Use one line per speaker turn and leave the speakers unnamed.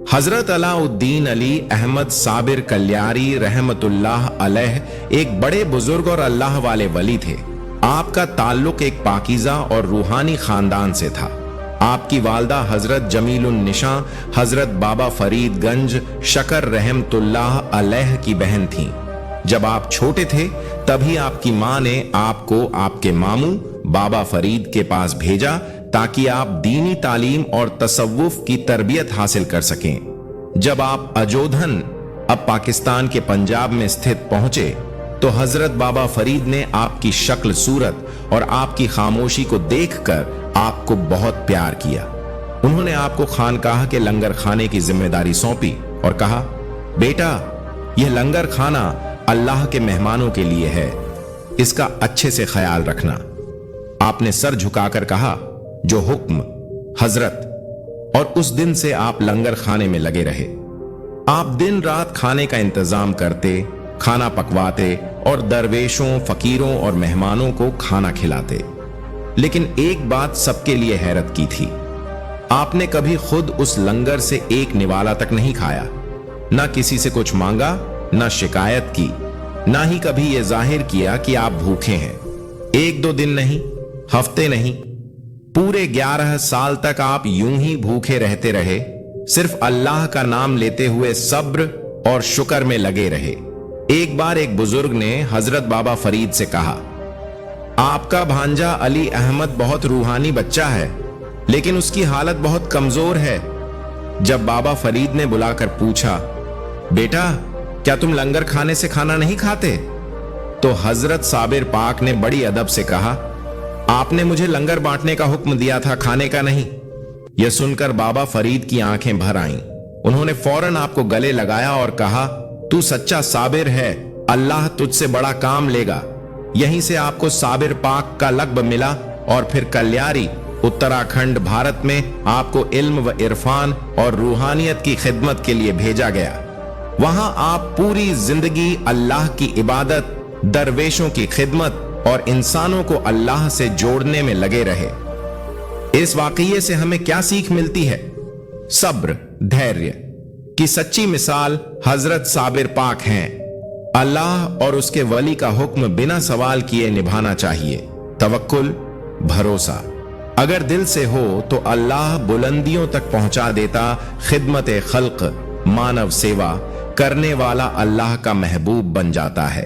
हजरत अलाउद्दीन अली अहमद साबिर कल्यारी रहमतुल्लाह अलैह एक बड़े बुजुर्ग और अल्लाह वाले वली थे। आपका ताल्लुक एक पाकीज़ा और रूहानी खानदान से था। आपकी वालदा हजरत जमीलुन निशा हजरत बाबा फरीद गंज शकर रहमतुल्लाह अलैह की बहन थीं। जब आप छोटे थे तभी आपकी माँ ने आपको आपके मामू बाबा फरीद के पास भेजा ताकि आप दीनी तालीम और तसव्वुफ की तरबियत हासिल कर सकें। जब आप अजोधन अब पाकिस्तान के पंजाब में स्थित पहुंचे तो हजरत बाबा फरीद ने आपकी शक्ल सूरत और आपकी खामोशी को देखकर आपको बहुत प्यार किया। उन्होंने आपको खानकाह के लंगर खाने की जिम्मेदारी सौंपी और कहा, बेटा यह लंगर खाना अल्लाह के मेहमानों के लिए है, इसका अच्छे से ख्याल रखना। आपने सर झुकाकर कहा, जो हुक्म हजरत। और उस दिन से आप लंगर खाने में लगे रहे। आप दिन रात खाने का इंतजाम करते, खाना पकवाते और दरवेशों, फकीरों और मेहमानों को खाना खिलाते। लेकिन एक बात सबके लिए हैरत की थी, आपने कभी खुद उस लंगर से एक निवाला तक नहीं खाया, ना किसी से कुछ मांगा, ना शिकायत की, ना ही कभी यह जाहिर किया कि आप भूखे हैं। एक दो दिन नहीं, हफ्ते नहीं, पूरे 11 साल तक आप यूं ही भूखे रहते रहे, सिर्फ अल्लाह का नाम लेते हुए सब्र और शुक्र में लगे रहे। एक बार एक बुजुर्ग ने हजरत बाबा फरीद से कहा, आपका भांजा अली अहमद बहुत रूहानी बच्चा है, लेकिन उसकी हालत बहुत कमजोर है। जब बाबा फरीद ने बुलाकर पूछा, बेटा क्या तुम लंगर खाने से खाना नहीं खाते? तो हजरत साबिर पाक ने बड़ी अदब से कहा, आपने मुझे लंगर बांटने का हुक्म दिया था, खाने का नहीं। यह सुनकर बाबा फरीद की आंखें भर आईं। उन्होंने फौरन आपको गले लगाया और कहा, तू सच्चा साबिर है, अल्लाह तुझसे बड़ा काम लेगा। यहीं से आपको साबिर पाक का लक़्ब मिला और फिर कल्यारी उत्तराखंड भारत में आपको इल्म व इरफान और रूहानियत की खिदमत के लिए भेजा गया। वहां आप पूरी जिंदगी अल्लाह की इबादत, दरवेशों की खिदमत और इंसानों को अल्लाह से जोड़ने में लगे रहे। इस वाकये से हमें क्या सीख मिलती है? सब्र, धैर्य की सच्ची मिसाल हजरत साबिर पाक हैं। अल्लाह और उसके वली का हुक्म बिना सवाल किए निभाना चाहिए। तवक्कुल, भरोसा अगर दिल से हो तो अल्लाह बुलंदियों तक पहुंचा देता। खिदमत खल्क, मानव सेवा करने वाला अल्लाह का महबूब बन जाता है।